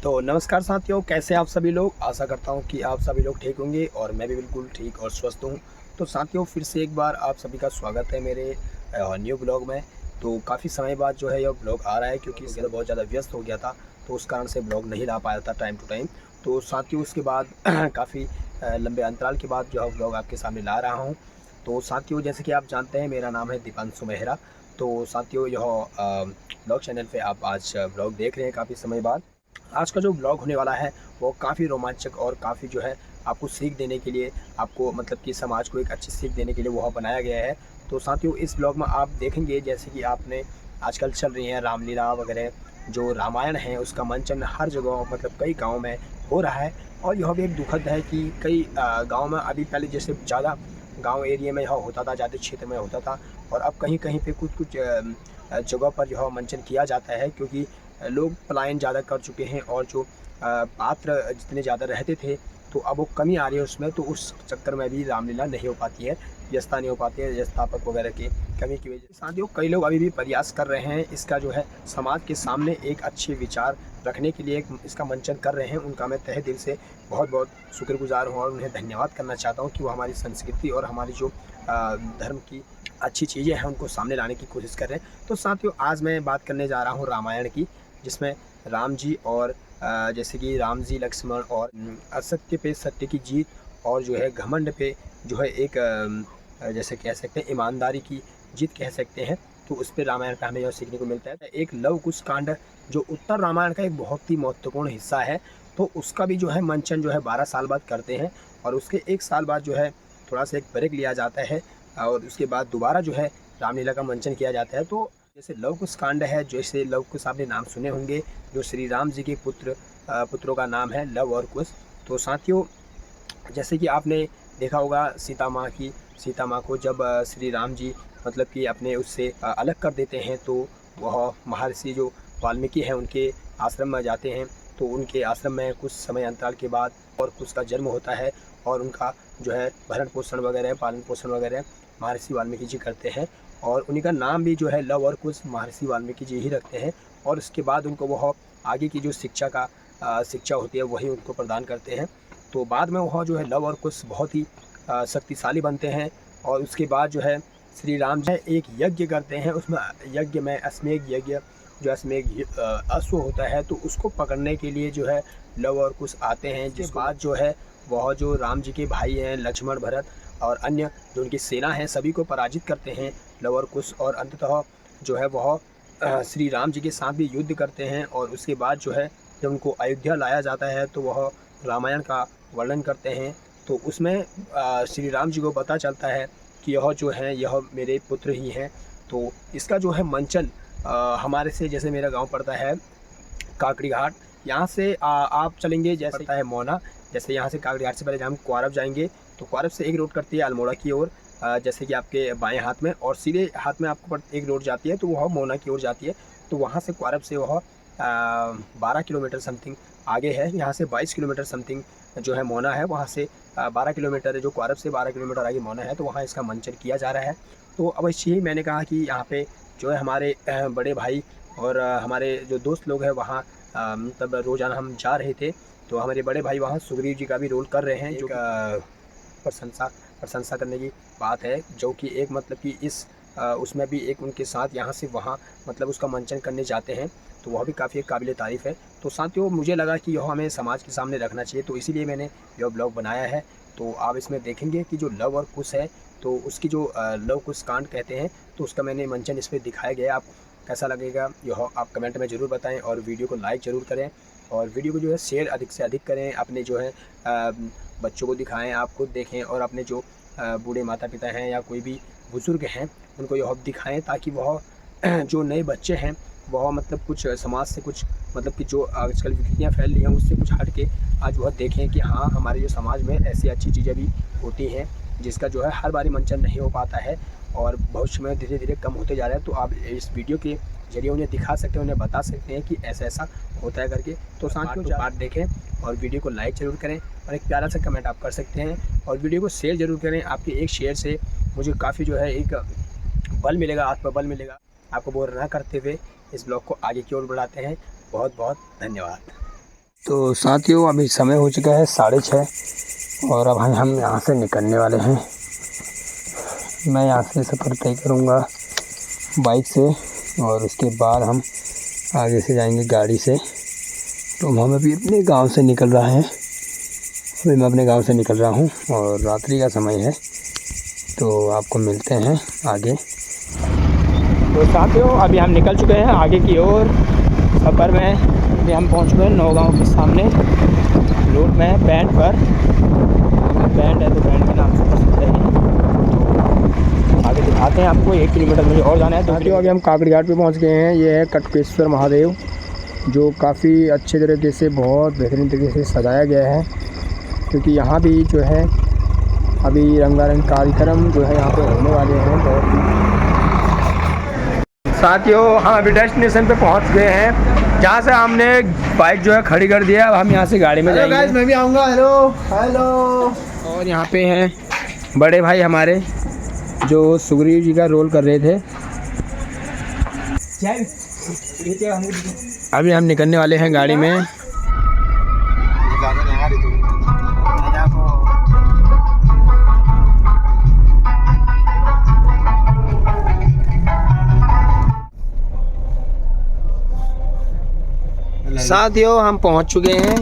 तो नमस्कार साथियों, कैसे आप सभी लोग। आशा करता हूं कि आप सभी लोग ठीक होंगे और मैं भी बिल्कुल ठीक और स्वस्थ हूं। तो साथियों, फिर से एक बार आप सभी का स्वागत है मेरे न्यू ब्लॉग में। तो काफ़ी समय बाद जो है यह ब्लॉग आ रहा है, क्योंकि इसके तो बहुत ज़्यादा व्यस्त हो गया था, तो उस कारण से ब्लॉग नहीं ला पाया था टाइम टू टाइम। तो साथियों, उसके बाद काफ़ी लंबे अंतराल के बाद जो है ब्लॉग आपके सामने ला रहा हूँ। तो साथियों, जैसे कि आप जानते हैं, मेरा नाम है दीपांशु मेहरा। तो साथियों, यह ब्लॉग चैनल पे आप आज ब्लॉग देख रहे हैं काफ़ी समय बाद। आज का जो ब्लॉग होने वाला है वो काफ़ी रोमांचक और काफ़ी जो है आपको सीख देने के लिए, आपको मतलब कि समाज को एक अच्छी सीख देने के लिए वह बनाया गया है। तो साथियों, इस ब्लॉग में आप देखेंगे जैसे कि आपने आजकल चल रही हैं रामलीला वगैरह, जो रामायण है उसका मंचन हर जगह मतलब कई गाँव में हो रहा है। और यह भी एक दुखद है कि कई गाँव में अभी पहले जैसे ज़्यादा गाँव एरिया में यह होता था, ज़्यादा क्षेत्र में होता था, और अब कहीं कहीं पे कुछ कुछ जगह पर यह मंचन किया जाता है, क्योंकि लोग पलायन ज़्यादा कर चुके हैं और जो पात्र जितने ज़्यादा रहते थे, तो अब वो कमी आ रही है उसमें। तो उस चक्कर में भी रामलीला नहीं हो पाती है, व्यवस्था नहीं हो पाती है, व्यवस्थापक वगैरह की कमी की वजह से। साथियों, कई लोग अभी भी प्रयास कर रहे हैं इसका जो है समाज के सामने एक अच्छे विचार रखने के लिए इसका मंचन कर रहे हैं। उनका मैं तहे दिल से बहुत बहुत शुक्रगुजार हूँ और उन्हें धन्यवाद करना चाहता हूँ कि वो हमारी संस्कृति और हमारी जो धर्म की अच्छी चीज़ें हैं उनको सामने लाने की कोशिश कर रहे हैं। तो साथियों, आज मैं बात करने जा रहा हूँ रामायण की, जिसमें राम जी और जैसे कि राम जी लक्ष्मण और असत्य पे सत्य की जीत, और जो है घमंड पे जो है एक जैसे कह सकते हैं ईमानदारी की जीत कह सकते हैं। तो उस पर रामायण का हमें यह सीखने को मिलता है। एक लव कुश कांड जो उत्तर रामायण का एक बहुत ही महत्वपूर्ण हिस्सा है, तो उसका भी जो है मंचन जो है 12 साल बाद करते हैं, और उसके 1 साल बाद जो है थोड़ा सा एक ब्रेक लिया जाता है, और उसके बाद दोबारा जो है रामलीला का मंचन किया जाता है। तो जैसे लव कुश कांड है, जैसे लव कुश आपने नाम सुने होंगे, जो श्री राम जी के पुत्रों का नाम है लव और कुश। तो साथियों, जैसे कि आपने देखा होगा सीता माँ को जब श्री राम जी मतलब कि अपने उससे अलग कर देते हैं, तो वह महर्षि जो वाल्मीकि हैं उनके आश्रम में जाते हैं। तो उनके आश्रम में कुछ समय अंतराल के बाद और कुछ का जन्म होता है, और उनका जो है भरण पोषण वगैरह पालन पोषण वगैरह महर्षि वाल्मीकि जी करते हैं, और उन्हीं का नाम भी जो है लव और कुश महर्षि वाल्मीकि जी ही रखते हैं। और उसके बाद उनको वह आगे की जो शिक्षा होती है वही उनको प्रदान करते हैं। तो बाद में वह जो है लव और कुश बहुत ही शक्तिशाली बनते हैं, और उसके बाद जो है श्री राम जी एक यज्ञ करते हैं। उसमें यज्ञ में अश्वमेध यज्ञ, जो अश्वमेध अश्व होता है, तो उसको पकड़ने के लिए जो है लव और कुश आते हैं। जिस बाद जो है वह जो राम जी के भाई हैं लक्ष्मण भरत और अन्य जो उनकी सेना है सभी को पराजित करते हैं लव और कुश, और अंततः जो है वह श्री राम जी के साथ भी युद्ध करते हैं। और उसके बाद जो है जब उनको अयोध्या लाया जाता है, तो वह रामायण का वर्णन करते हैं। तो उसमें श्री राम जी को पता चलता है कि यह जो है यह मेरे पुत्र ही हैं। तो इसका जो है मंचन हमारे से, जैसे मेरा गांव पड़ता है काकड़ी घाट, यहाँ से आप चलेंगे जैसे पड़ता है मोना। जैसे यहाँ से काकड़ी घाट से पहले हम क्वारब जाएंगे, तो क्वारब से एक रोड करती है अल्मोड़ा की ओर, जैसे कि आपके बाएं हाथ में, और सीधे हाथ में आपको एक रोड जाती है तो वह मोना की ओर जाती है। तो वहाँ से क्वारब से वह 12 किलोमीटर समथिंग आगे है। यहाँ से 22 किलोमीटर समथिंग जो है मोना है, वहाँ से 12 किलोमीटर है, जो क्वारब से 12 किलोमीटर आगे मोना है। तो वहाँ इसका मंचन किया जा रहा है। तो अवश्य ही मैंने कहा कि यहाँ पे जो है हमारे बड़े भाई और हमारे जो दोस्त लोग हैं वहाँ मतलब रोज़ाना हम जा रहे थे, तो हमारे बड़े भाई वहाँ सुग्रीव जी का भी रोल कर रहे हैं, जो प्रशंसा करने की बात है। जो कि एक मतलब कि इस उसमें भी एक उनके साथ यहाँ से वहाँ मतलब उसका मंचन करने जाते हैं, तो वह भी काफ़ी काबिल तारीफ़ है। तो साथियों, मुझे लगा कि यह हमें समाज के सामने रखना चाहिए, तो इसीलिए मैंने यह ब्लॉग बनाया है। तो आप इसमें देखेंगे कि जो लव और कुश है, तो उसकी जो लव कुश कांड कहते हैं, तो उसका मैंने मंचन इस पर दिखाया गया। आप कैसा लगेगा यह आप कमेंट में ज़रूर बताएं, और वीडियो को लाइक ज़रूर करें, और वीडियो को जो है शेयर अधिक से अधिक करें। अपने जो है बच्चों को दिखाएं, आप खुद देखें, और अपने जो बूढ़े माता पिता हैं या कोई भी बुज़ुर्ग हैं उनको यह दिखाएं, ताकि वह जो नए बच्चे हैं वह मतलब कुछ समाज से कुछ मतलब कि जो आजकल विकृतियाँ फैल रही हैं उससे कुछ हट के आज वह देखें कि हाँ, हमारे जो समाज में ऐसी अच्छी चीज़ें भी होती हैं, जिसका जो है हर बारी मंचन नहीं हो पाता है, और भविष्य में धीरे धीरे कम होते जा रहा है। तो आप इस वीडियो के जरिए उन्हें दिखा सकते हैं, उन्हें बता सकते हैं कि ऐसा ऐसा होता है करके। तो साथियों, पार्ट देखें और वीडियो को लाइक ज़रूर करें, और एक प्यारा सा कमेंट आप कर सकते हैं, और वीडियो को शेयर ज़रूर करें। आपके एक शेयर से मुझे काफ़ी जो है एक बल मिलेगा, आत्मबल मिलेगा। आपको बोर ना करते हुए इस ब्लॉग को आगे की ओर बढ़ाते हैं। बहुत बहुत धन्यवाद। तो साथियों अभी समय हो चुका है 6:30 और अब हम यहाँ से निकलने वाले हैं। मैं यहाँ से सफ़र तय करूँगा बाइक से और उसके बाद हम आगे से जाएंगे गाड़ी से। तो हम अभी अपने गांव से निकल रहे हैं। अभी मैं अपने गांव से निकल रहा हूँ और रात्रि का समय है, तो आपको मिलते हैं आगे। तो साथियों अभी हम निकल चुके हैं आगे की ओर सफ़र में। अभी हम पहुँच गए नौगांव के सामने रोड में बैंड पर। बैंड है तो बैंड के नाम से प्रसिद्ध है। तो आगे दिखाते हैं आपको। 1 किलोमीटर मुझे और जाना है। साथियों अभी हम काकड़ी घाट पे पहुँच गए हैं। ये है कटकेश्वर महादेव, जो काफ़ी अच्छे तरीके से बहुत बेहतरीन तरीके से सजाया गया है, क्योंकि यहाँ भी जो है अभी रंगारंग कार्यक्रम जो है यहाँ पे होने वाले हैं बहुत। साथियों हम अभी डेस्टिनेशन पे पहुँच गए हैं, जहाँ से हमने बाइक जो है खड़ी कर दिया। अब हम यहाँ से गाड़ी में जाएंगे। गाइस मैं भी आऊँगा। Hello hello. और यहाँ पे हैं बड़े भाई हमारे, जो सुग्रीव जी का रोल कर रहे थे। अभी हम निकलने वाले हैं गाड़ी में। साथियों हम पहुंच चुके हैं।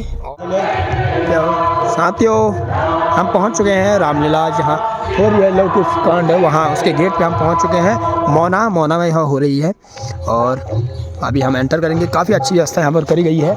साथियों हम पहुंच चुके हैं रामलीला, जहां थोड़ी लौकिक कांड है वहां, उसके गेट पे हम पहुंच चुके हैं। मौना में यहाँ हो रही है और अभी हम एंटर करेंगे। काफ़ी अच्छी व्यवस्था यहाँ पर करी गई है।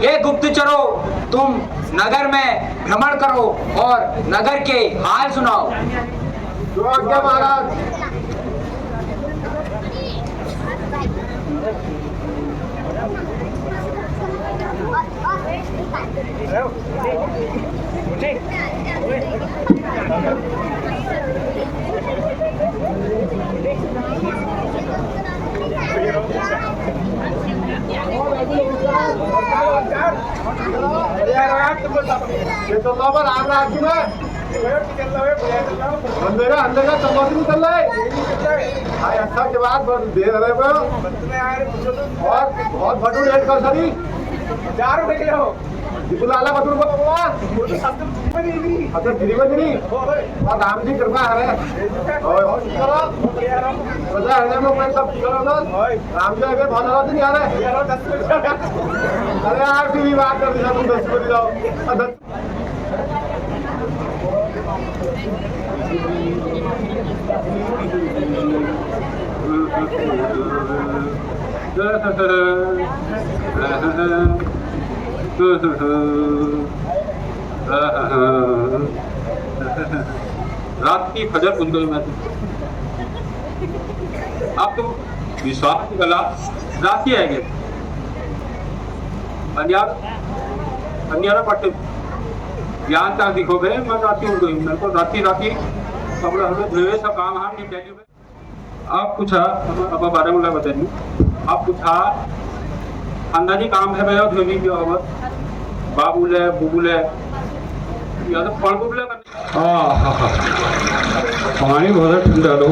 ये गुप्तचरों, तुम नगर में भ्रमण करो और नगर के हाल सुनाओ। जो आज्ञा महाराज। ये तो बाबा राम राज जी में अंधेरा अंधेरा चमक निकल रहा है। भाई अच्छा के बाद बहुत देर रहे हो और बहुत भटूर रेट कर सरी 4 रुपए किलो लाला भटूर को अच्छा गिरी में गिरी और राम जी कृपा है मैं सब राम जी अगर बहुत ज्यादा नहीं आ रहे। अरे यार भी बात कर दी तुम 10 रुपए जाओ। रात की फजर बुझ गई मैं। आप तो विश्वास की गला रात ही आएंगे अन्यारा पट्टे यहाँ तक दिखो गए। मैं राती उड़ गई मेरे को राती कपड़े हमें धोए सब काम हम नहीं चाहिए। आप कुछ अब 12 मुला बताइए। आप कुछ अंदाजी काम है भैया धोनी जो अब बाबूले बुबुले या तो फल बुबुले पानी बहुत ठंडा लो।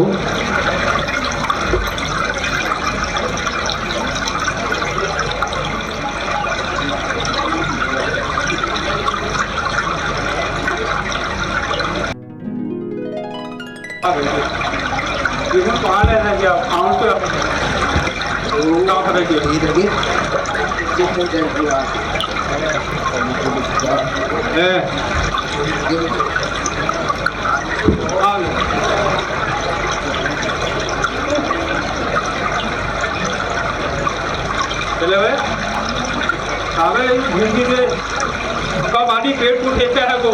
देखो कहाँ ले रहे हैं आप खाऊं तो क्या करेंगे चले भाई आगे घूमती से कब आनी पेट को खेलते है को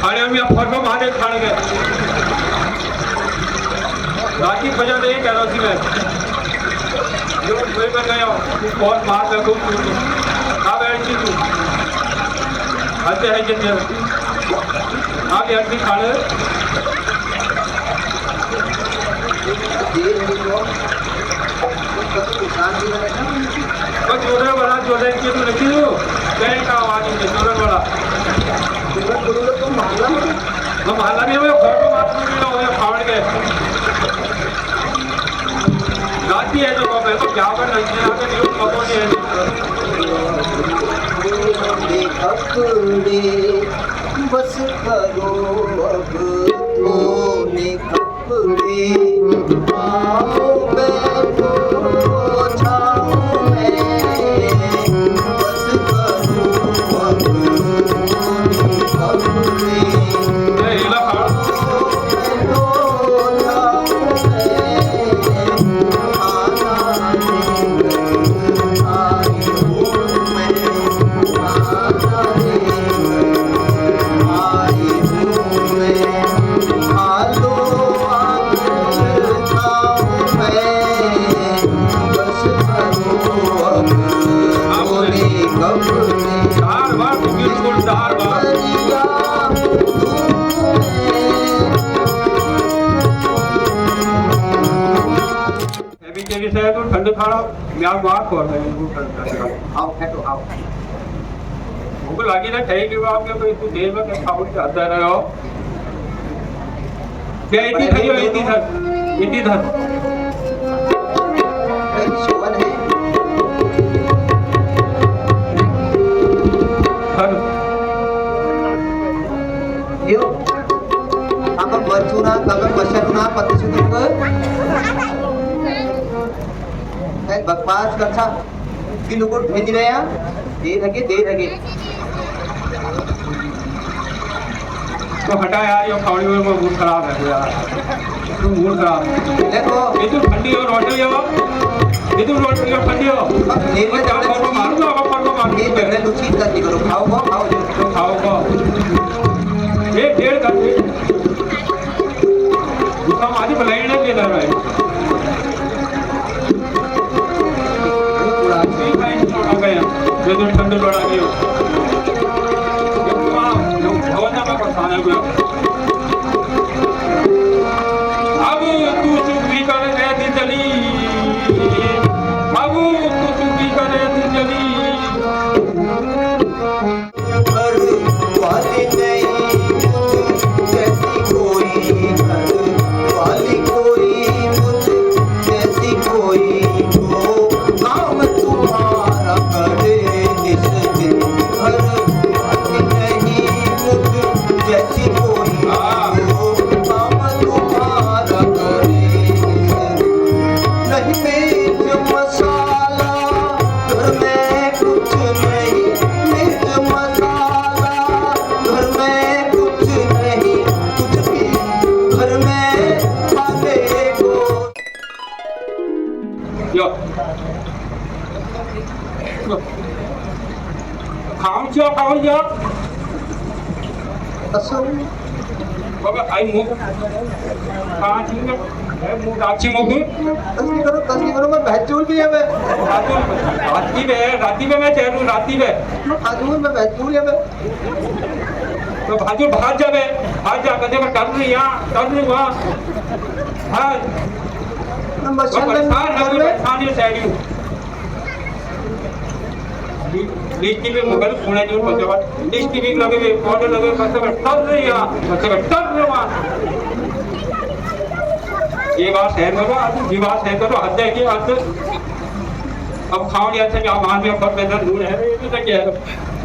अरे हम यहाँ फर्मा मारे खाने गए रात की वजह नहीं कह रहा थी मैं जो कोई मैं गया बहुत मार कर खूब कहाँ बैठी तू हंसते हैं जितने आप यार खाने जोड़े वाला जोड़े के तो लगी हो कहीं का आवाज नहीं जोड़े वाला तो महल्ला नहीं हुआ घर को मार नहीं हो फाड़ गए रात है जो मैं तो क्या कर नहीं है आगे न्यूज़ खबर नहीं है बस करो अब तूने कपड़े आओ बैठो छाओ में बस करो अब तूने कपड़े हिला फाड़ चार बार बिल्कुल 4 बार अभी के से तो ठंड खाना म्याग बात कर रहे हैं वो ठंड आओ बैठो आओ भूख लगी ना खाई कि आपने तो इतनी देर में खाओ जाता रहे हो क्या इतनी खाई हो इतनी धर शोभन है धर यो आप बचुना कब बशरुना पतिशुद्ध बकवास करता कि लोगों भेज रहे हैं दे लगे तो हटा यार ये खाने में मूड खराब है यार तो मूड खराब देखो ये तो ठंडी और रोटी हो ये तो रोटी और ठंडी हो ये मैं चार फल को मारूंगा अब फल को मारूंगा ये पहले लुची करती करो खाओ तो खाओ को ये 1.5 घंटे दूसरा मारी बुलाई ना ले रहा है ये तो ठंडे बढ़ा गई हो भवन में परेशान है अब तू चुप भी कर रहे थी चली अब तू चुप भी कर रहे थी चली घर वाली नहीं जैसी कोई घर वाली कोई मुझ जैसी कोई हो काम तुम्हारा करे इस दिन घर वाली नहीं मुझ जैसी कोई हो काम तुम्हारा करे नहीं मिर्च मसाला घर में कुछ नहीं मिर्च मसाला घर में कुछ नहीं कुछ भी घर में खाने को यो खाओ जो असम बाबा आई मुंह कहाँ ठीक है मुंह अच्छी मुंह तस्वीर करो मैं बहचूल भी है मैं राती में मैं चेहरू राती में आजूर में बहचूल है मैं तो भाजू भाग जा कदे में कर रही यहाँ कर रही वहाँ हाँ परेशान है परेशान है शहरी लिस्ट में मुगल पुणे जो पहुंचे लिस्ट भी लगे हुए पौधे लगे मतलब कर रही यहाँ मतलब कर रहे वहाँ ये बात है करो आज ये बात है करो हद है कि हद अब खाओ नहीं अच्छा वहाँ भी अब पैसा दूर है ये तो क्या है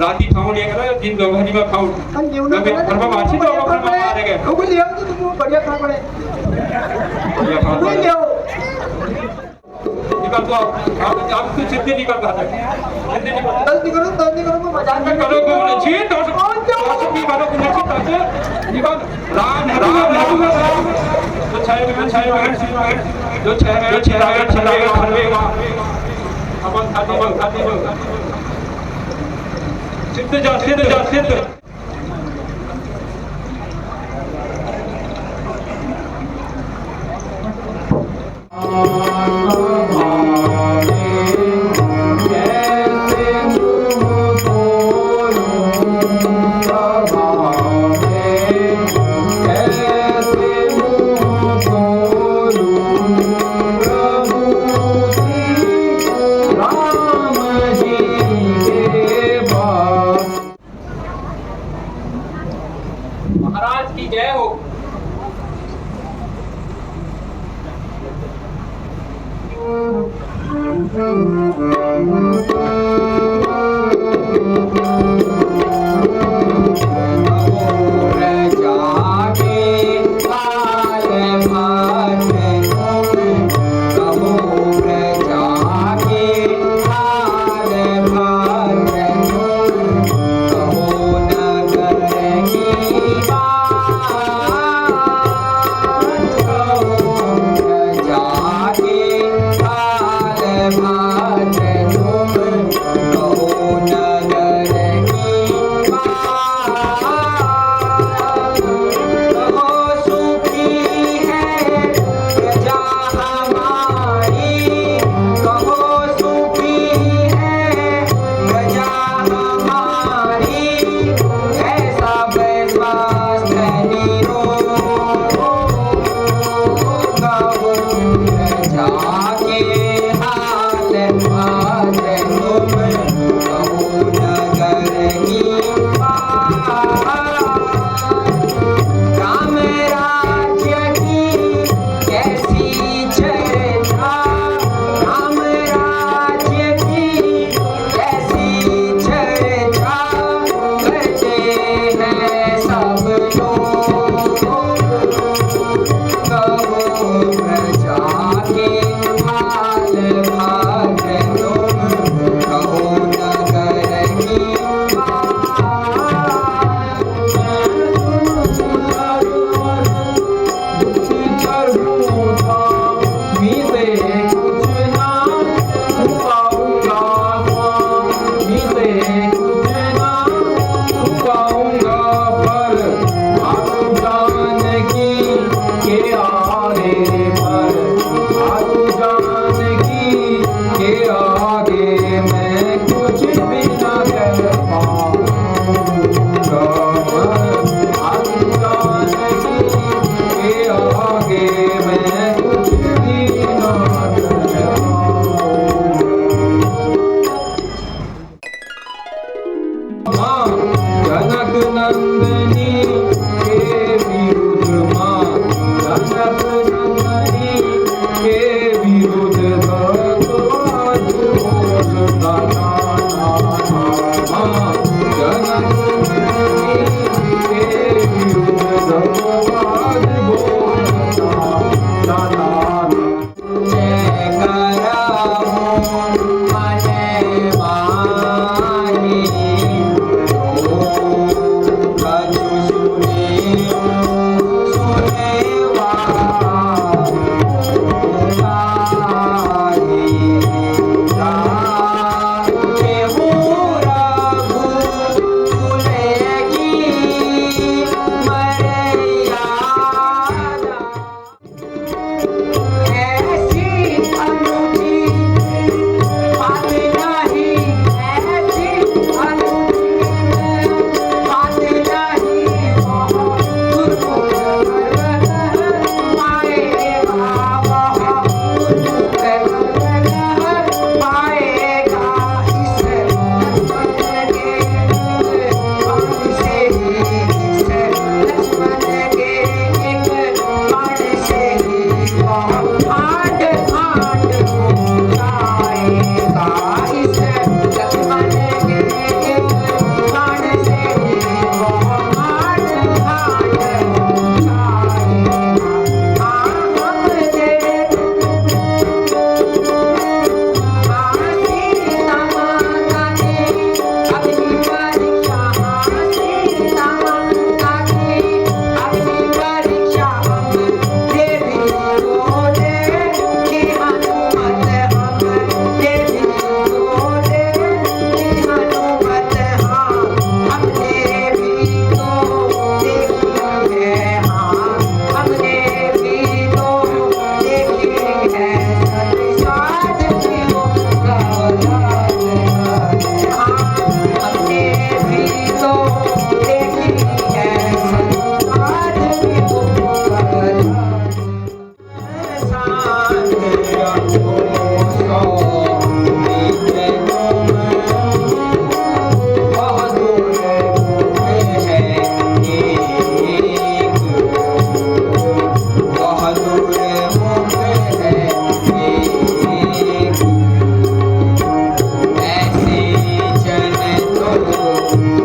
राती खाऊन ये करा दिन दोघांनी मग खाऊन पण जेवण घरमा माशी दोघं घरमा मारे गए लोग ले आओ तो तुम बढ़िया खा पड़े ये खाऊन कोई ले आओ निकल तो आप तो सिद्धि निकल रहा था सिद्धि निकल जल्दी करो मैं मजाक कर करो को नहीं छी तो की करो को नहीं छी तो निकल राम राम राम तो छाए जो छाए अपन खाती सिद्ध जा महाराज की जय हो।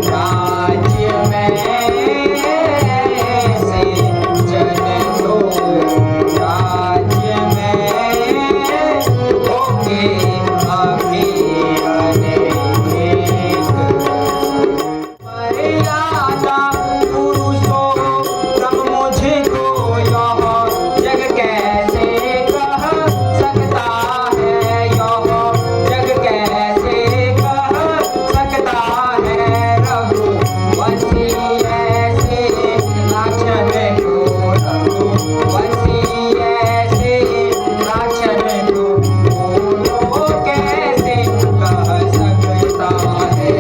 राज्य में से जन दो राज्य में होंगे अभी अनेक मर्यादा पुरुषोत्तम मुझको यह जग कैसे कह सकता है यह जग कैसे कह सकता है रघुवंशी ऐसे लाछन को रघुवंशी ऐसे लाछन को बोलो कैसे कह सकता है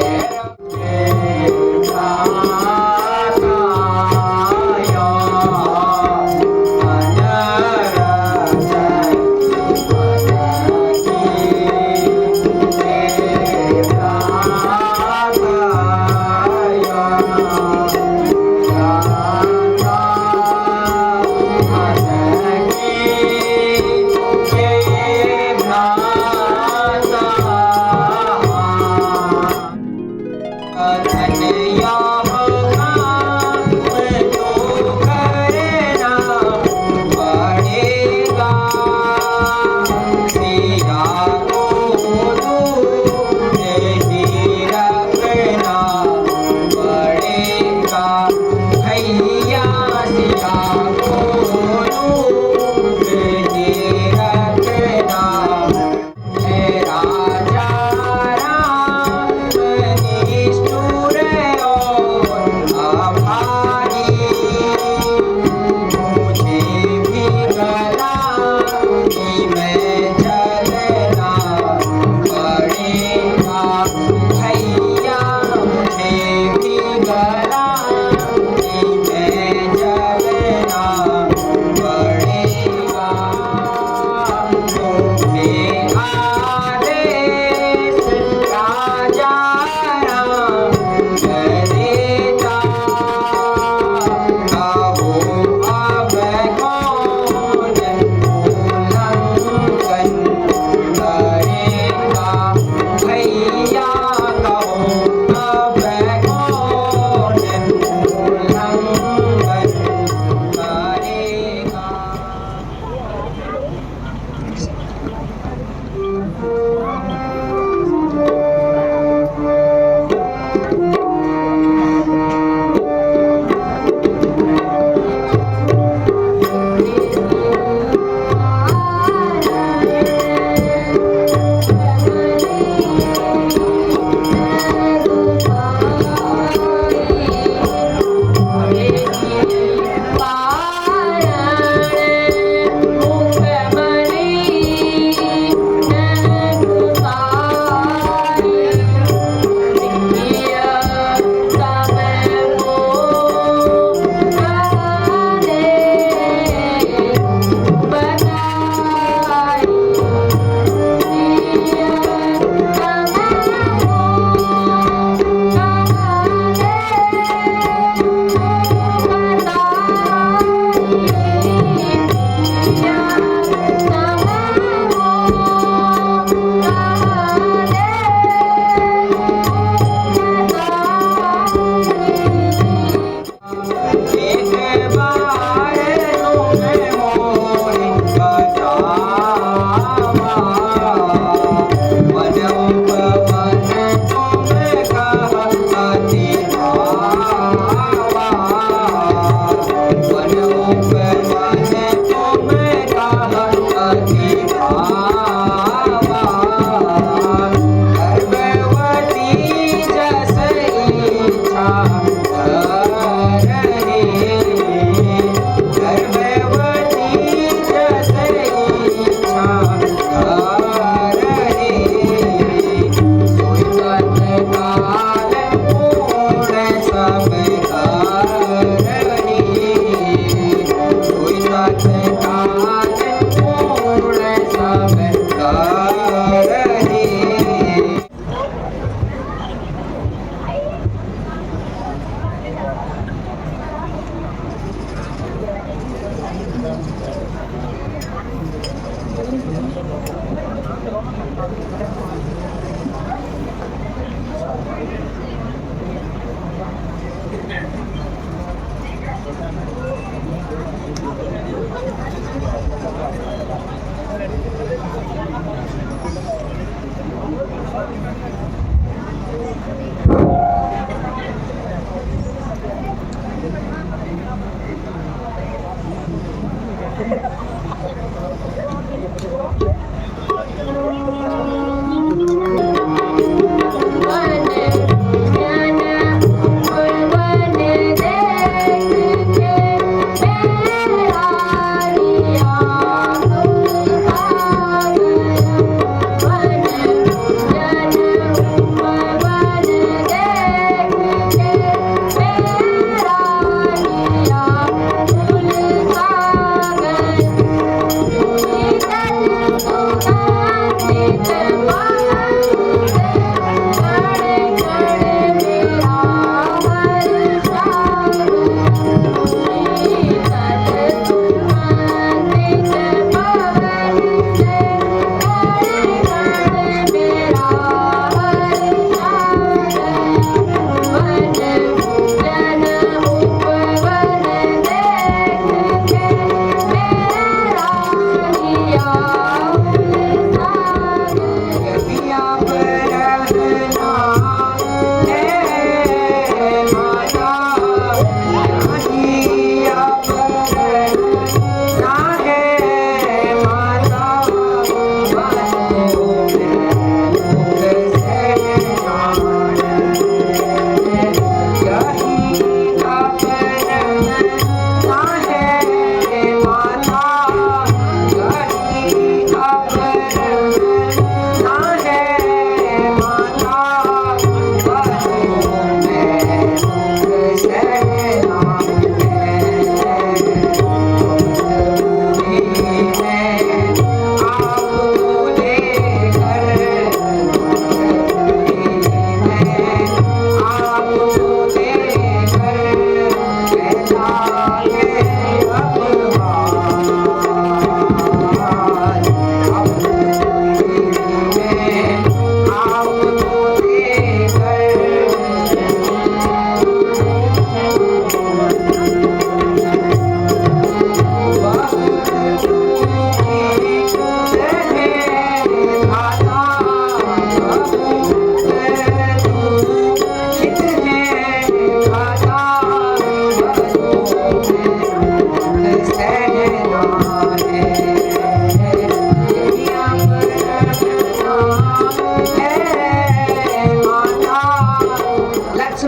राजा राम निष्ठुर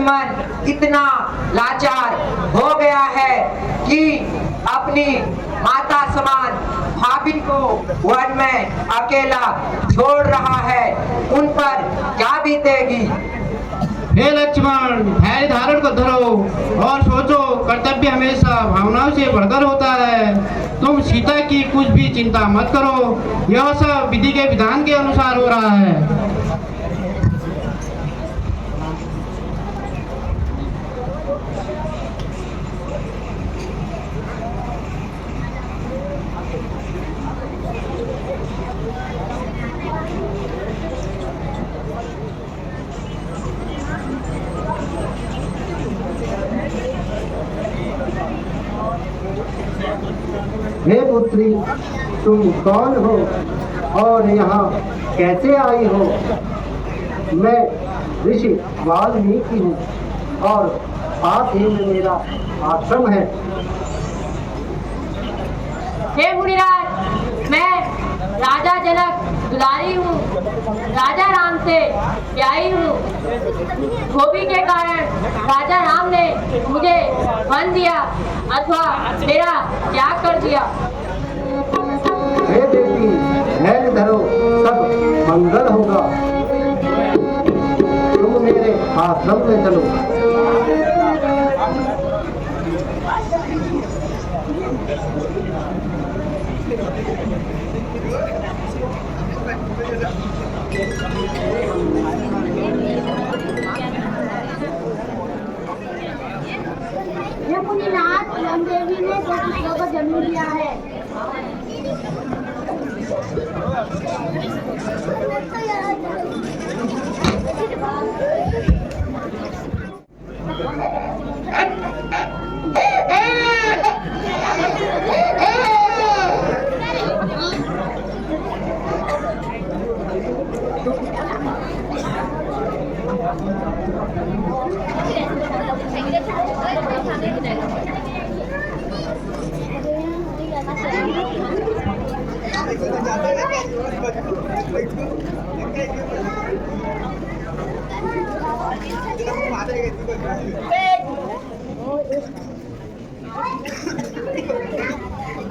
लक्ष्मण इतना लाचार हो गया है कि अपनी माता समान भाभी को वन में अकेला छोड़ रहा है। उन पर क्या बीतेगी। हे लक्ष्मण, धैर्य धारण को धरो और सोचो, कर्तव्य हमेशा भावनाओं से बढ़कर होता है। तुम सीता की कुछ भी चिंता मत करो, यह सब विधि के विधान के अनुसार हो रहा है। हे पुत्री, तुम कौन हो और यहाँ कैसे आई हो। मैं ऋषि वाल्मीकि हूँ और पास ही में मेरा आश्रम है। हे मुनिराज, मैं राजा जनक दुलारी हूँ, राजा राम से ब्याही हूँ। धोबी के कारण राजा राम ने मुझे वन दिया अथवा मेरा त्याग कर दिया। हे देवी, धैर्य धरो, सब मंगल होगा। तुम मेरे आश्रम में चलो। हे मुनिनाथ, राम देवी ने को जन्म दिया है।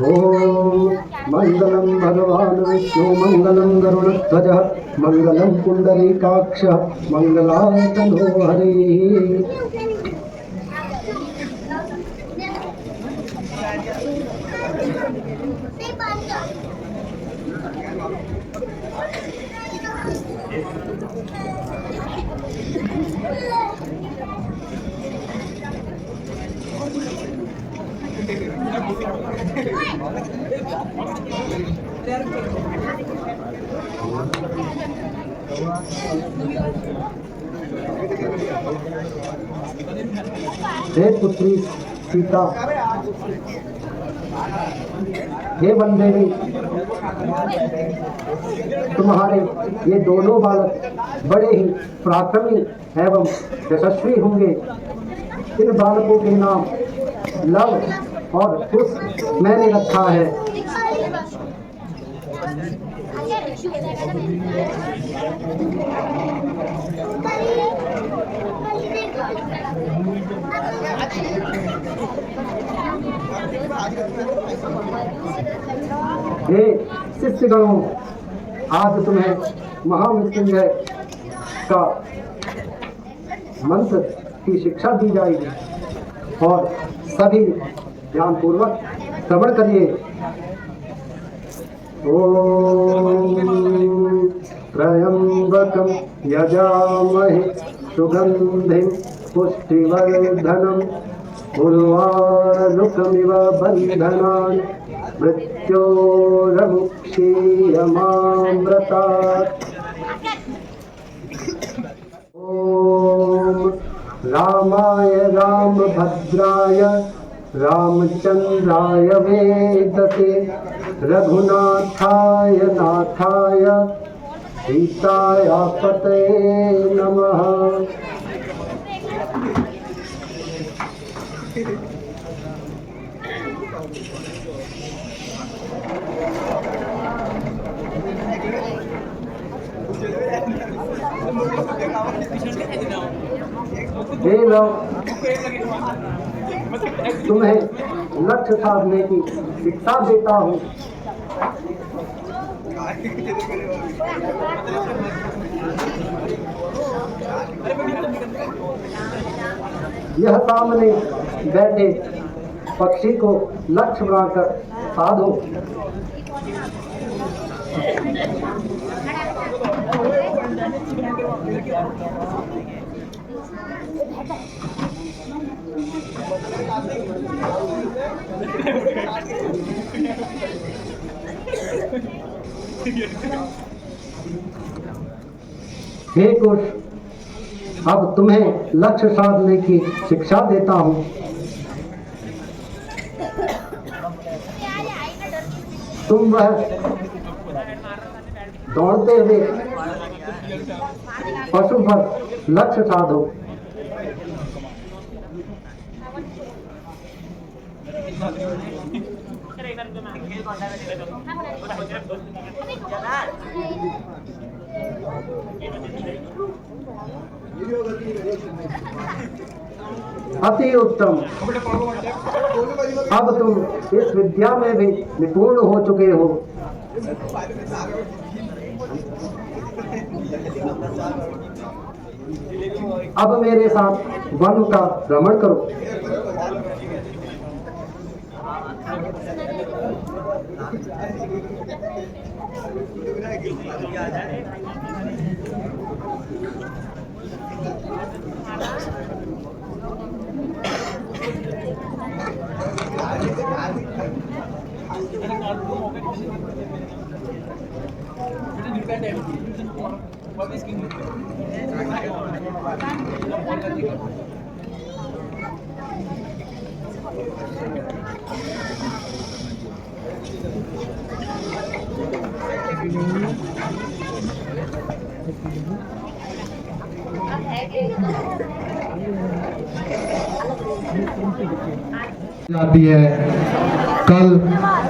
ओम मंगलम भगवान विष्णु मंगलम गरुड़ध्वज मंगलम पुंडरीकाक्ष मंगलाय तनो हरि। हे पुत्री सीता, हे वनदेवी, तुम्हारे ये दोनों बालक बड़े ही पराक्रमी एवं यशस्वी होंगे। इन बालकों के नाम लव और कुश मैंने रखा है। हे शिष्यगणों, आज तुम्हें महामृत्युंजय का मंत्र की शिक्षा दी जाएगी और सभी ध्यानपूर्वक श्रवण करिए। ओम त्र्यंबकं यजामहे सुगंधिं पुष्टिवर्धनम् उर्वारुकमिव बन्धनान् मृत्योर्मुक्षीयमामृतात्। ओम रामाय रामभद्राय रामचंद्राय वेदसे रघुनाथाय नाथाय सीतायापते नमः। हे लोग, तुम्हें लक्ष्य साधने की शिक्षा देता हूँ। यह सामने बैठे पक्षी को लक्ष्य बनाकर साधो। हे कुश, अब तुम्हें लक्ष्य साधने की शिक्षा देता हूँ। तुम वह दौड़ते हुए पशु पर लक्ष्य साधो। अति उत्तम। अब तुम इस विद्या में भी निपुण हो चुके हो। अब मेरे साथ वन का भ्रमण करो। जाती है। कल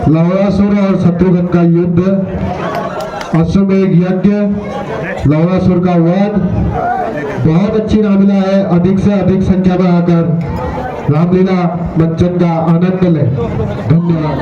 लवणासुर और शत्रुघ्न का युद्ध, अश्वमेध यज्ञ, लवणासुर का वध, बहुत अच्छी रामलीला है। अधिक से अधिक संख्या में आकर रामलीला बच्चन का आनंद लें। धन्यवाद।